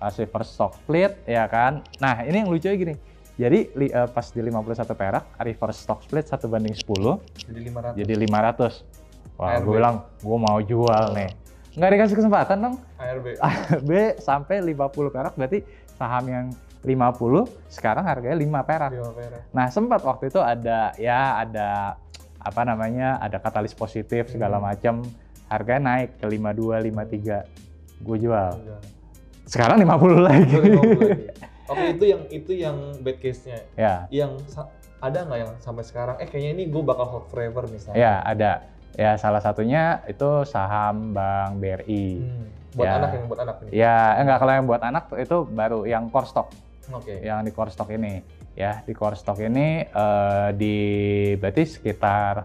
Pas reverse stock split, ya kan. Nah, ini yang lucu gini. Jadi pas di 51 perak, reverse stock split 1/10. Jadi 500. Wah, gue bilang, gue mau jual nih. Nggak dikasih kesempatan dong. ARB sampai 50 perak, berarti saham yang 50 sekarang harganya 5 perak. Nah, sempat waktu itu ada ada katalis positif segala macam, harganya naik ke 52, 53. Gue jual. Sekarang 50 lagi. Oke, itu yang bad case-nya. Ya. Yang ada nggak yang sampai sekarang kayaknya ini gue bakal hold forever misalnya? Ya, ada. Ya, salah satunya itu saham Bank BRI. Buat anak ini? Ya, enggak, kalau yang buat anak itu baru yang core stock. Oke. Yang di core stock ini. Ya, di core stock ini berarti sekitar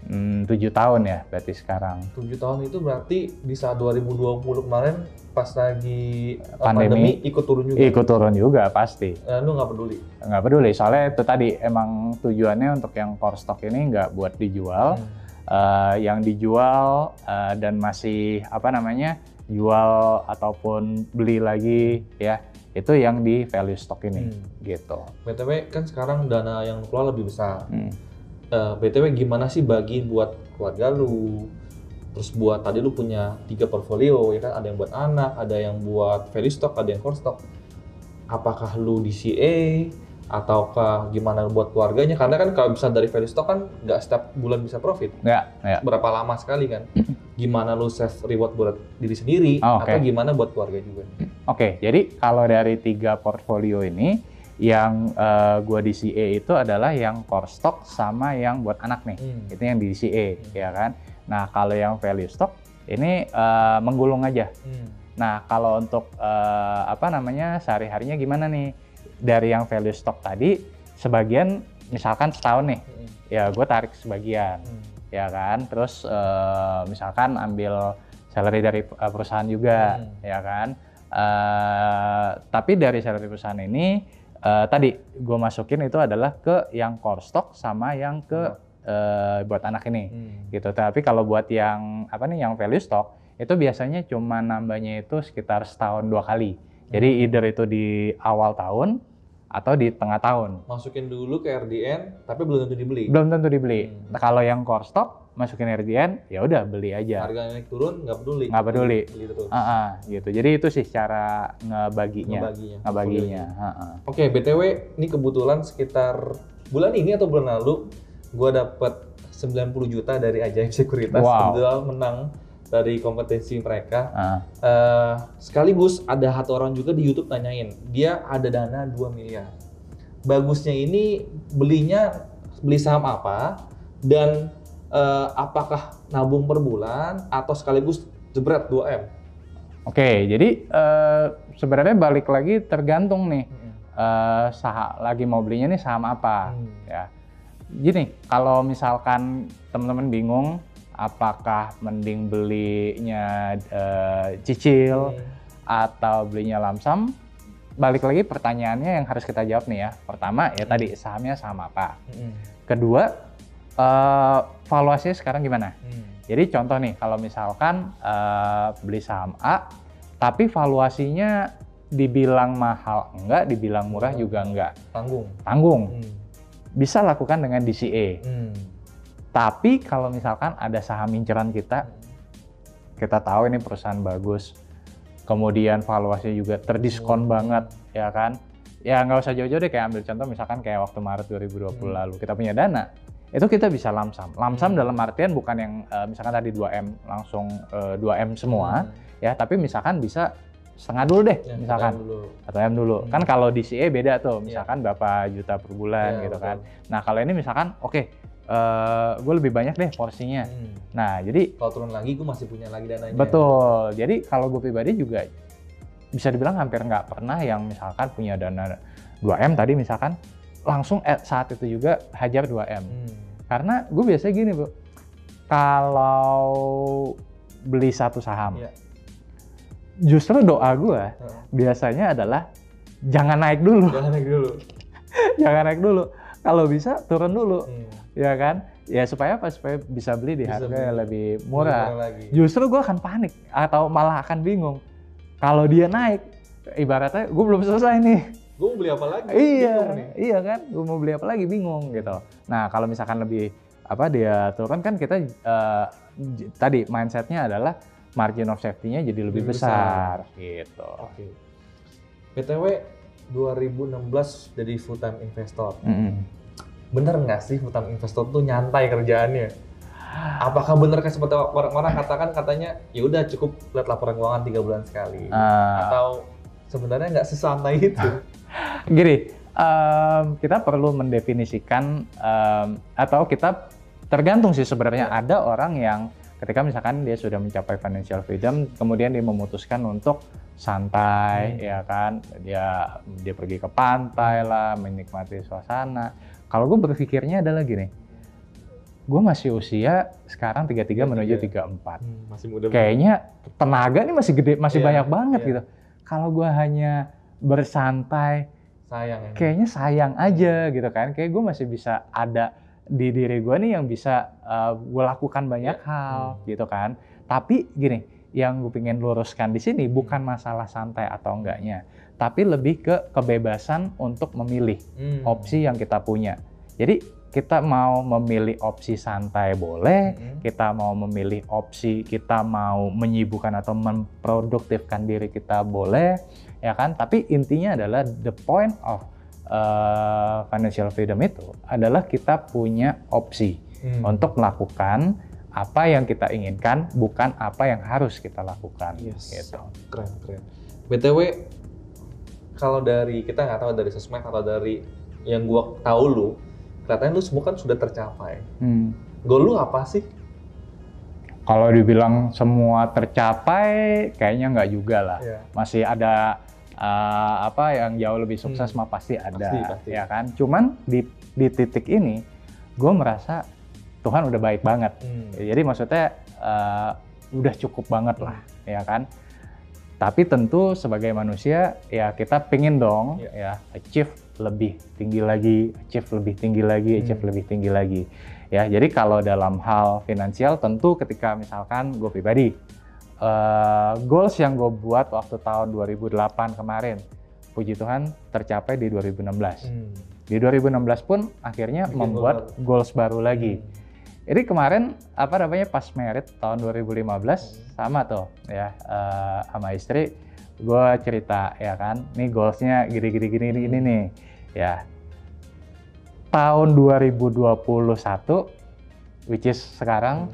7 tahun ya berarti sekarang. 7 tahun itu berarti di saat 2020 kemarin pas lagi pandemi ikut turun juga? Ikut turun juga pasti. Lu nggak peduli? Nggak peduli, soalnya itu tadi emang tujuannya untuk yang core stock ini nggak buat dijual, yang dijual dan masih jual ataupun beli lagi ya, itu yang di value stock ini gitu. BTW kan sekarang dana yang keluar lebih besar. BTW gimana sih bagi buat keluarga lu? Terus buat tadi lu punya 3 portfolio ya kan, ada yang buat anak, ada yang buat value stock, ada yang core stock. Apakah lu DCA ataukah gimana buat keluarganya? Karena kan kalau bisa dari value stock kan nggak setiap bulan bisa profit. Nggak. Berapa lama sekali kan? Gimana lu save reward buat diri sendiri atau gimana buat keluarga juga? Oke, jadi kalau dari 3 portfolio ini, yang gua DCA itu adalah yang core stock sama yang buat anak nih. Itu yang di DCA ya kan. Nah, kalau yang value stock ini menggulung aja. Nah, kalau untuk sehari-harinya gimana nih? Dari yang value stock tadi, sebagian misalkan setahun nih, ya gue tarik sebagian, ya kan. Terus misalkan ambil salary dari perusahaan juga, ya kan. Tapi dari salary perusahaan ini, tadi gue masukin itu adalah ke yang core stock sama yang ke buat anak ini, gitu. Tapi kalau buat yang yang value stock itu biasanya cuma nambahnya itu sekitar setahun 2 kali. Jadi either itu di awal tahun atau di tengah tahun. Masukin dulu ke RDN, tapi belum tentu dibeli. Belum tentu dibeli. Nah, kalau yang core stock masukin RDN, ya udah beli aja. Harga naik turun nggak peduli. Nggak peduli. Beli terus. Gitu. Jadi itu sih cara ngebaginya. Oke, BTW ini kebetulan sekitar bulan ini atau bulan lalu gue dapet 90 juta dari Ajaib Sekuritas. Kebetulan menang dari kompetensi mereka. Sekaligus ada satu orang juga di YouTube tanyain, dia ada dana 2 miliar. Bagusnya ini beli saham apa dan apakah nabung per bulan atau sekaligus jebret 2M? Oke, jadi sebenarnya balik lagi tergantung nih lagi mau belinya nih saham apa ya. Gini, kalau misalkan teman-teman bingung apakah mending belinya cicil atau belinya lamsam, balik lagi pertanyaannya yang harus kita jawab nih ya. Pertama ya tadi sahamnya saham apa. Kedua, valuasinya sekarang gimana. Jadi contoh nih, kalau misalkan beli saham A, tapi valuasinya dibilang mahal enggak, dibilang murah juga enggak. Tanggung. Bisa lakukan dengan DCA. Tapi kalau misalkan ada saham inceran kita tahu ini perusahaan bagus, kemudian valuasinya juga terdiskon banget, ya kan? Ya nggak usah jauh-jauh deh, kayak ambil contoh misalkan kayak waktu Maret 2020 lalu, kita punya dana, itu kita bisa lamsam. Lamsam dalam artian bukan yang misalkan tadi 2M, langsung 2M semua, ya, tapi misalkan bisa setengah dulu deh, ya, misalkan atau M dulu. Kan kalau DCA beda tuh, misalkan berapa juta per bulan gitu kan. Nah kalau ini misalkan gue lebih banyak deh porsinya. Nah jadi kalau turun lagi gue masih punya lagi dananya. Betul. Jadi kalau gue pribadi juga bisa dibilang hampir nggak pernah yang misalkan punya dana 2M tadi misalkan langsung saat itu juga hajar 2M. Karena gue biasanya gini Bu, kalau beli satu saham, justru doa gue biasanya adalah jangan naik dulu. Jangan naik dulu. Kalau bisa turun dulu, ya kan? Ya supaya apa? Supaya bisa beli di harga yang lebih murah. Justru gue akan panik atau malah akan bingung. Kalau dia naik, ibaratnya gue belum selesai nih. Gue mau beli apa lagi? Iya kan? Gue mau beli apa lagi bingung gitu. Nah kalau misalkan lebih dia turun kan kita tadi mindsetnya adalah margin of safety-nya jadi lebih besar gitu. BTW 2016 jadi full time investor. Bener nggak sih full time investor tuh nyantai kerjaannya? Apakah bener kayak seperti orang-orang katakan katanya ya udah cukup lihat laporan keuangan 3 bulan sekali? Atau sebenarnya nggak sesantai itu? Gini, kita perlu mendefinisikan atau kita tergantung sih sebenarnya. Ada orang yang ketika misalkan dia sudah mencapai financial freedom, kemudian dia memutuskan untuk santai, ya kan, dia pergi ke pantai lah, menikmati suasana. Kalau gue berpikirnya adalah gini, gue masih usia sekarang 33 menuju 34. Masih muda. Kayaknya tenaga nih masih gede, masih banyak banget gitu. Kalau gue hanya bersantai, sayang. Kayaknya sayang aja gitu kan. Kayak gue masih bisa ada di diri gue nih yang bisa gue lakukan banyak hal gitu kan. Tapi gini, yang gue pengen luruskan di sini bukan masalah santai atau enggaknya, tapi lebih ke kebebasan untuk memilih opsi yang kita punya. Jadi kita mau memilih opsi santai boleh, kita mau memilih opsi kita mau menyibukkan atau memproduktifkan diri kita boleh, ya kan? Tapi intinya adalah the point of financial freedom itu adalah kita punya opsi untuk melakukan apa yang kita inginkan, bukan apa yang harus kita lakukan. Gitu. Keren. BTW, kalau dari kita nggak tahu dari sosmed atau dari yang gua tahu lu, kelihatannya lu semua kan sudah tercapai. Goal lu apa sih? Kalau dibilang semua tercapai, kayaknya nggak juga lah. Masih ada apa yang jauh lebih sukses mah pasti ada, pasti. Ya kan? Cuman di titik ini, gue merasa Tuhan udah baik banget. Jadi maksudnya udah cukup banget lah, ya kan? Tapi tentu sebagai manusia ya kita pengen dong ya achieve lebih tinggi lagi, achieve lebih tinggi lagi, achieve lebih tinggi lagi. Ya, jadi kalau dalam hal finansial tentu ketika misalkan gue pribadi goals yang gue buat waktu tahun 2008 kemarin, puji Tuhan tercapai di 2016. Di 2016 pun akhirnya membuat goals baru lagi. Jadi kemarin pas merit tahun 2015 sama tuh ya sama istri gue cerita ya kan, nih goalsnya gini nih ya. Tahun 2021 which is sekarang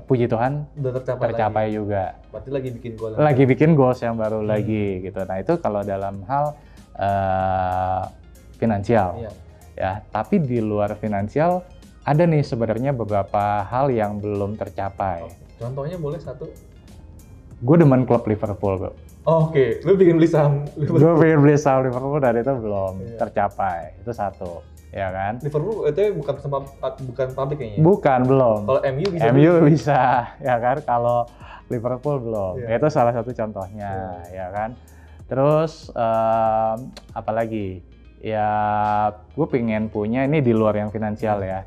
puji Tuhan udah tercapai juga. Berarti lagi bikin goal. Lagi bikin goals yang baru lagi gitu. Nah itu kalau dalam hal finansial ya. Tapi di luar finansial ada nih sebenarnya beberapa hal yang belum tercapai. Contohnya boleh satu? Gue demen klub Liverpool bro. Oke. Lu bikin beli saham Liverpool. Gue pengen beli saham Liverpool dan itu belum tercapai. Itu satu. Ya kan? Liverpool itu bukan publik kayaknya. Bukan, belum. Kalau MU bisa. MU bisa, ya kan? Kalau Liverpool belum. Itu salah satu contohnya, ya kan? Terus apalagi? Ya, gue pengen punya ini di luar yang finansial ya.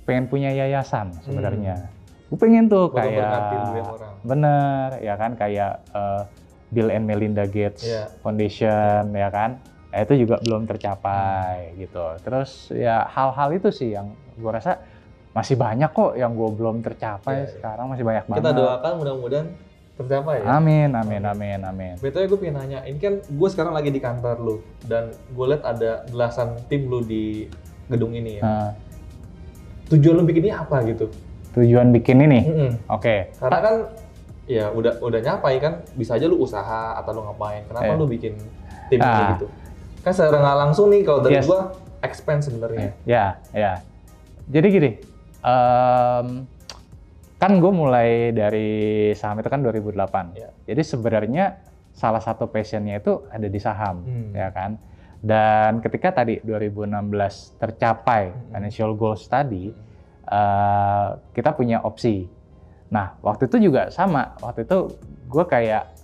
Pengen punya yayasan sebenarnya. Gue pengen tuh kayak bener, ya kan? Kayak Bill and Melinda Gates Foundation, ya kan? Nah, itu juga belum tercapai gitu. Terus ya hal-hal itu sih yang gue rasa masih banyak kok yang gue belum tercapai sekarang, masih banyak banget. Kita doakan mudah-mudahan tercapai ya. Amin. BTW gue pengen nanya, ini kan gue sekarang lagi di kantor lu dan gue lihat ada belasan tim lu di gedung ini ya. Tujuan lu bikin ini apa gitu? Tujuan bikin ini? Oke. Karena kan ya udah nyapai kan, bisa aja lu usaha atau lu ngapain. Kenapa lu bikin tim ini gitu? Kan secara nggak langsung nih kalau dari gua expense sebenarnya. Ya. Jadi gini, kan gue mulai dari saham itu kan 2008. Jadi sebenarnya salah satu passionnya itu ada di saham, ya kan. Dan ketika tadi 2016 tercapai financial goals tadi, kita punya opsi. Nah waktu itu juga sama. Waktu itu gue kayak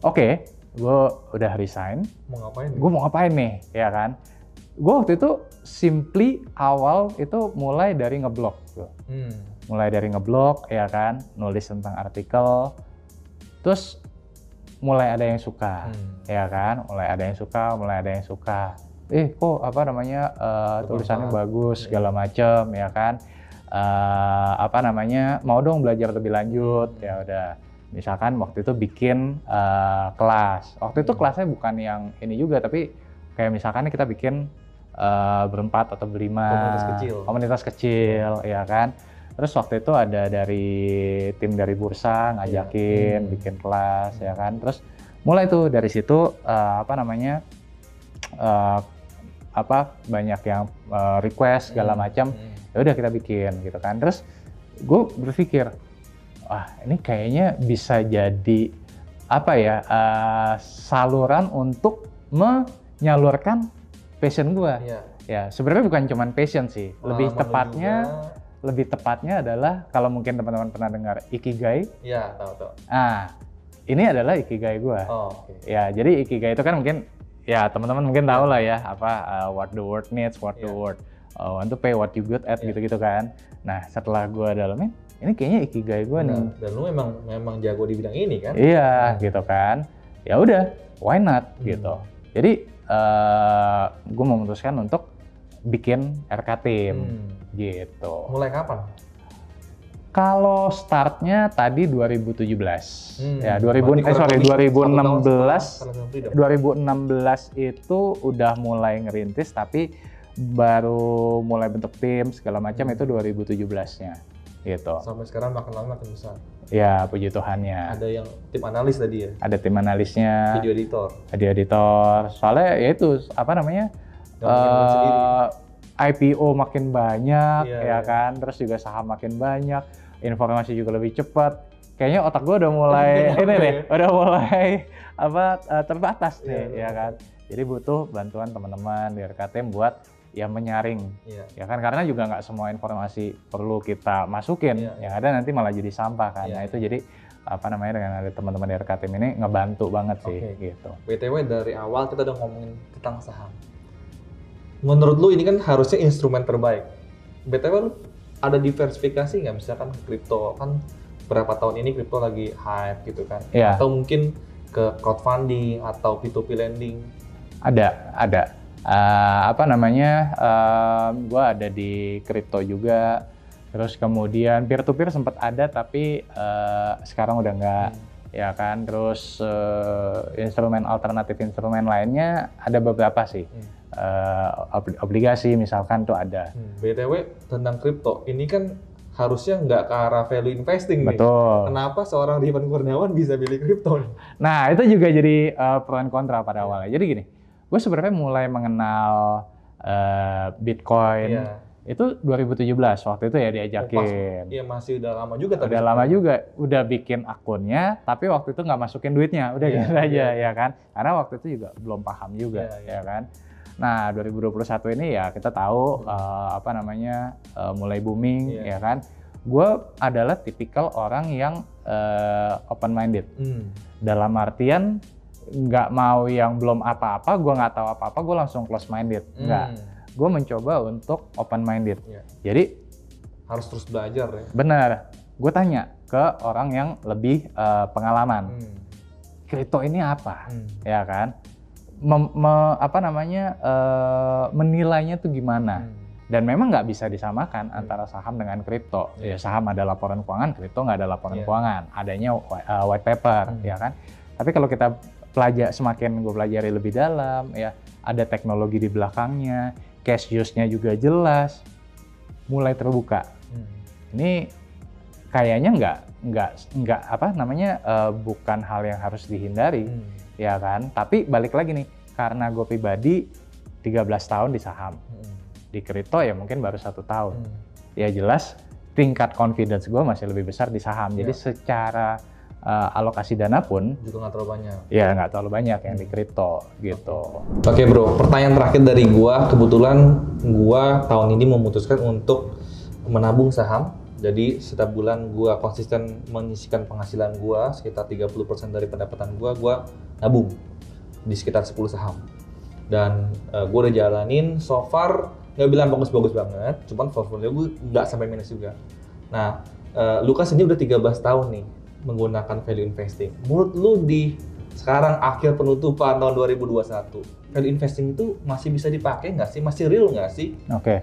oke, gue udah resign. Gue mau ngapain nih, ya kan? Gue waktu itu simply awal itu mulai dari ngeblog. Mulai dari ngeblog, ya kan? Nulis tentang artikel. Terus mulai ada yang suka, ya kan? Mulai ada yang suka. Kok tulisannya bagus, segala macem, ya kan? Mau dong belajar lebih lanjut, ya udah. Misalkan waktu itu bikin kelas. Waktu itu kelasnya bukan yang ini juga, tapi kayak misalkan kita bikin berempat atau berlima. Komunitas kecil, ya kan. Terus waktu itu ada dari tim dari bursa ngajakin bikin kelas, ya kan. Terus mulai tuh dari situ banyak yang request segala macam. Ya udah kita bikin gitu kan. Terus gue berpikir, ini kayaknya bisa jadi saluran untuk menyalurkan passion gue. Ya sebenarnya bukan cuma passion sih, lebih tepatnya adalah kalau mungkin teman-teman pernah dengar ikigai. Iya, tahu. Ini adalah ikigai gue. Ya jadi ikigai itu kan mungkin ya teman-teman mungkin tahu lah ya what the world needs, what the world want to pay what you good at gitu-gitu kan. Nah setelah gue dalamin, ini kayaknya ikigai gue nih. Dan lu memang jago di bidang ini kan? Iya gitu kan. Ya udah, why not gitu. Jadi gue memutuskan untuk bikin RK Team gitu. Mulai kapan? Kalau startnya tadi 2017, ya 2016 itu udah mulai ngerintis, tapi baru mulai bentuk tim segala macam itu 2017-nya, gitu. Sampai sekarang makin lama makin besar. Ya puji Tuhannya. Ada yang tim analis tadi ya? Ada tim analisnya. Video editor. Soalnya ya itu apa namanya? IPO makin banyak, kan, terus juga saham makin banyak, informasi juga lebih cepat. Kayaknya otak gue udah mulai udah mulai terbatas nih, ya kan. Jadi butuh bantuan teman-teman di RKTM buat ya menyaring, ya kan, karena juga nggak semua informasi perlu kita masukin, yang ada nanti malah jadi sampah kan. Nah itu jadi apa namanya dengan ada teman-teman di RKTM ini ngebantu banget sih, gitu. BTW dari awal kita udah ngomongin tentang saham. Menurut lu ini kan harusnya instrumen terbaik. BTW lu ada diversifikasi nggak, misalkan kripto, kan berapa tahun ini kripto lagi hype gitu kan? Atau mungkin ke crowdfunding atau P2P lending? Ada. Gua ada di kripto juga. Terus kemudian peer to peer sempat ada, tapi sekarang udah nggak. Ya kan, terus instrumen alternatif, instrumen lainnya ada beberapa sih. Obligasi misalkan tuh ada. BTW tentang kripto, ini kan harusnya nggak ke arah value investing nih. Betul. Kenapa seorang Rifan Kurniawan bisa beli kripto? Nah itu juga jadi pro and kontra pada awalnya. Jadi gini, gue sebenarnya mulai mengenal Bitcoin itu 2017, waktu itu ya diajakin. Iya masih udah lama juga. Udah lama juga, udah bikin akunnya, tapi waktu itu nggak masukin duitnya, udah gitu aja ya kan. Karena waktu itu juga belum paham juga, ya kan. Nah 2021 ini ya kita tahu mulai booming, ya kan. Gue adalah tipikal orang yang open minded, dalam artian nggak mau yang belum apa-apa, gue nggak tahu apa-apa, gue langsung close minded, enggak. Gue mencoba untuk open minded. Jadi harus terus belajar ya. Bener. Gue tanya ke orang yang lebih pengalaman. Kripto ini apa? Ya kan? Menilainya tuh gimana? Dan memang nggak bisa disamakan antara saham dengan kripto. Ya saham ada laporan keuangan, kripto nggak ada laporan keuangan. Adanya white paper, ya kan? Tapi kalau kita semakin gue pelajari lebih dalam, ya ada teknologi di belakangnya. Cash use-nya juga jelas, mulai terbuka. Ini kayaknya bukan hal yang harus dihindari, ya kan? Tapi balik lagi nih, karena gue pribadi 13 tahun di saham, di kripto ya mungkin baru 1 tahun. Ya jelas tingkat confidence gue masih lebih besar di saham. Jadi secara alokasi dana pun juga nggak terlalu banyak. Ya nggak terlalu banyak yang di kripto gitu. Oke bro, pertanyaan terakhir dari gua. Kebetulan gua tahun ini memutuskan untuk menabung saham. Jadi setiap bulan gua konsisten menyisihkan penghasilan gua sekitar 30% dari pendapatan gua nabung di sekitar 10 saham. Dan gua udah jalanin so far, nggak bilang bagus-bagus banget, cuman portfolio gua nggak sampai minus juga. Nah, Lukas ini udah 13 tahun nih menggunakan value investing. Menurut lu di sekarang akhir penutupan tahun 2021, value investing itu masih bisa dipakai nggak sih? Masih real nggak sih? Oke.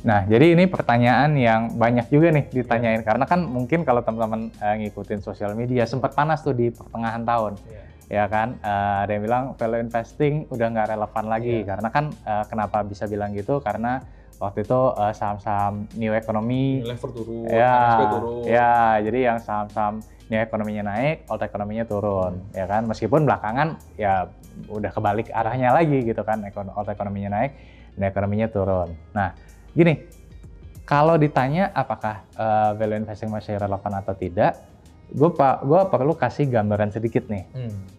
Nah, jadi ini pertanyaan yang banyak juga nih ditanyain. Karena kan mungkin kalau teman-teman ngikutin sosial media, sempat panas tuh di pertengahan tahun. Ya kan, ada yang bilang value investing udah nggak relevan lagi. Karena kan kenapa bisa bilang gitu? Karena waktu itu saham-saham new economy level turun, turun. Ya, jadi yang saham-saham new ekonominya naik, old ekonominya turun, ya kan. Meskipun belakangan ya udah kebalik arahnya lagi gitu kan, old ekonominya naik, new ekonominya turun. Nah, gini, kalau ditanya apakah value investing masih relevan atau tidak, gue perlu kasih gambaran sedikit nih.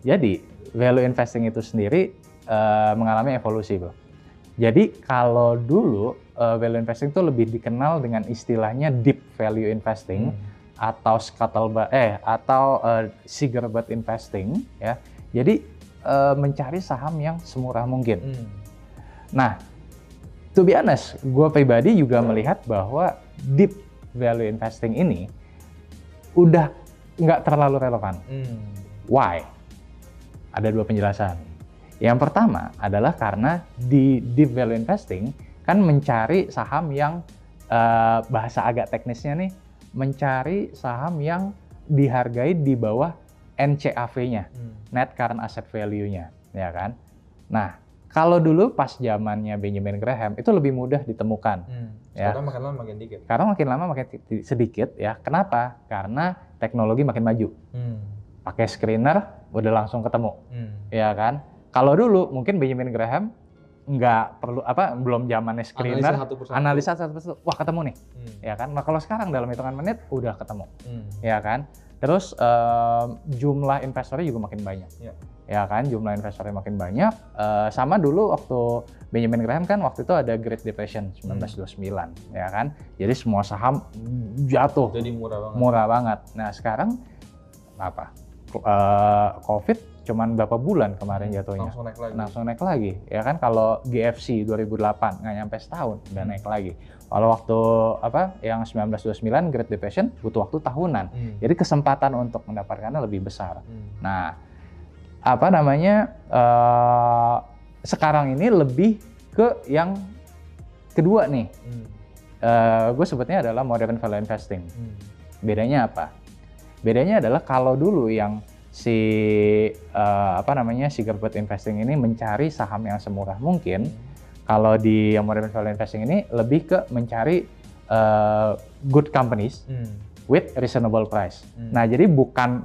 Jadi value investing itu sendiri mengalami evolusi, bro. Jadi kalau dulu value investing itu lebih dikenal dengan istilahnya deep value investing atau cigarette investing, ya. Jadi mencari saham yang semurah mungkin. Nah, to be honest, gue pribadi juga melihat bahwa deep value investing ini udah nggak terlalu relevan. Why? Ada 2 penjelasan. Yang pertama adalah karena di deep value investing kan mencari saham yang bahasa agak teknisnya nih, mencari saham yang dihargai di bawah NCAV-nya, Net Current Asset Value-nya, ya kan? Nah, kalau dulu pas zamannya Benjamin Graham itu lebih mudah ditemukan. Sekarang makin lama makin dikit. Sekarang makin lama makin sedikit ya. Kenapa? Karena teknologi makin maju. Pakai screener udah langsung ketemu, ya kan? Kalau dulu mungkin Benjamin Graham nggak perlu belum zamannya screener, analisa satu persatu, wah ketemu nih, ya kan? Nah kalau sekarang dalam hitungan menit udah ketemu, ya kan? Terus jumlah investornya juga makin banyak, ya kan? Jumlah investornya makin banyak. Sama dulu waktu Benjamin Graham kan waktu itu ada Great Depression 1929, ya kan? Jadi semua saham jatuh, jadi murah banget. Nah sekarang apa? COVID cuman berapa bulan kemarin jatuhnya, langsung naik lagi, ya kan? Kalau GFC 2008 nggak nyampe setahun udah naik lagi. Kalau waktu yang 1929 Great Depression butuh waktu tahunan, jadi kesempatan untuk mendapatkannya lebih besar. Nah, sekarang ini lebih ke yang kedua nih, gue sebutnya adalah modern value investing. Bedanya apa? Bedanya adalah kalau dulu yang si Gearbest investing ini mencari saham yang semurah mungkin, kalau di yang modern value investing ini lebih ke mencari good companies with reasonable price. Nah, jadi bukan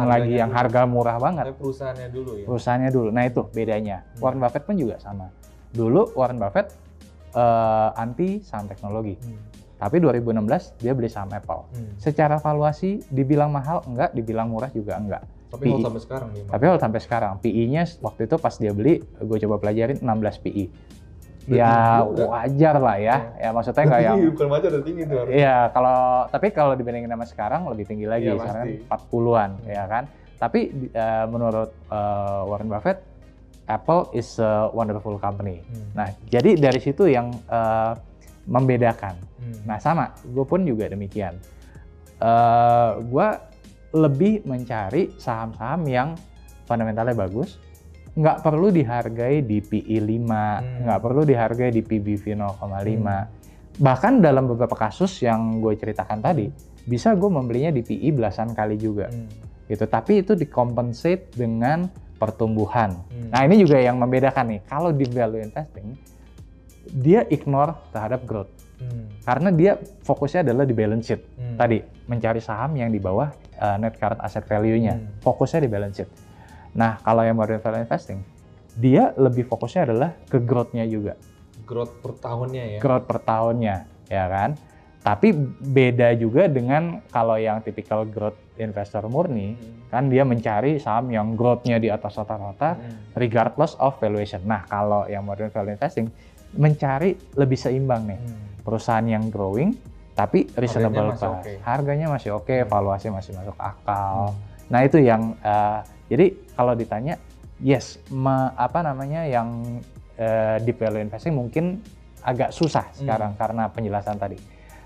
lagi yang harga murah banget. Perusahaannya dulu ya. Perusahaannya dulu. Nah, itu bedanya. Warren Buffett pun juga sama. Dulu Warren Buffett anti saham teknologi. Tapi 2016 dia beli saham Apple. Secara valuasi dibilang mahal enggak, dibilang murah juga enggak. Tapi hold sampai sekarang dia. Tapi hold sampai sekarang. PE-nya waktu itu pas dia beli, gue coba pelajarin 16 PE. Ya wajar lah ya. Ya maksudnya enggak yang bukan wajar, udah tinggi tuh. Iya, tapi kalau dibandingin sama sekarang lebih tinggi lagi, sekarang 40-an, ya kan. Tapi menurut Warren Buffett, Apple is a wonderful company. Nah, jadi dari situ yang membedakan. Nah sama, gue pun juga demikian. Gue lebih mencari saham-saham yang fundamentalnya bagus, nggak perlu dihargai di PE 5, nggak perlu dihargai di PBV 0,5. Bahkan dalam beberapa kasus yang gue ceritakan tadi, bisa gue membelinya di PE belasan kali juga. Gitu. Tapi itu dikompensate dengan pertumbuhan. Nah ini juga yang membedakan nih, kalau di value investing, dia ignore terhadap growth. Karena dia fokusnya adalah di balance sheet. Tadi, mencari saham yang di bawah net current asset value-nya. Fokusnya di balance sheet. Nah, kalau yang modern value investing, dia lebih fokusnya adalah ke growth-nya juga. Growth per tahunnya ya? Growth per tahunnya, ya kan? Tapi beda juga dengan kalau yang typical growth investor murni, kan dia mencari saham yang growth-nya di atas rata-rata, regardless of valuation. Nah, kalau yang modern value investing, mencari lebih seimbang nih. Perusahaan yang growing, tapi reasonable price. Harganya masih oke, valuasi masih masuk akal. Nah itu yang, jadi kalau ditanya, yes, yang deep value investing mungkin agak susah sekarang karena penjelasan tadi.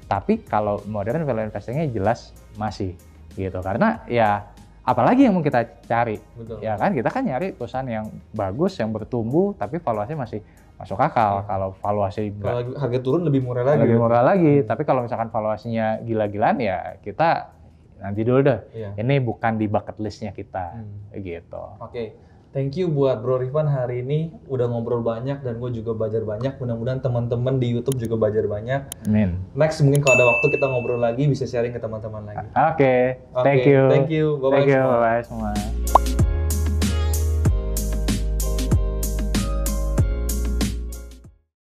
Tapi kalau modern value investingnya jelas masih gitu. Karena ya apalagi yang mau kita cari, ya kan? Kita kan nyari perusahaan yang bagus, yang bertumbuh, tapi valuasi masih masuk akal. Kalau valuasi kalau harga turun lebih murah lagi. Lebih murah lagi. Tapi kalau misalkan valuasinya gila-gilaan ya kita nanti dulu deh. Ini bukan di bucket listnya kita, gitu. Oke. Thank you buat Bro Rifan hari ini udah ngobrol banyak dan gue juga belajar banyak. Mudah-mudahan teman-teman di YouTube juga belajar banyak. Amin. Next mungkin kalau ada waktu kita ngobrol lagi bisa sharing ke teman-teman lagi. Oke. Thank you. Thank you. Bye-bye semua.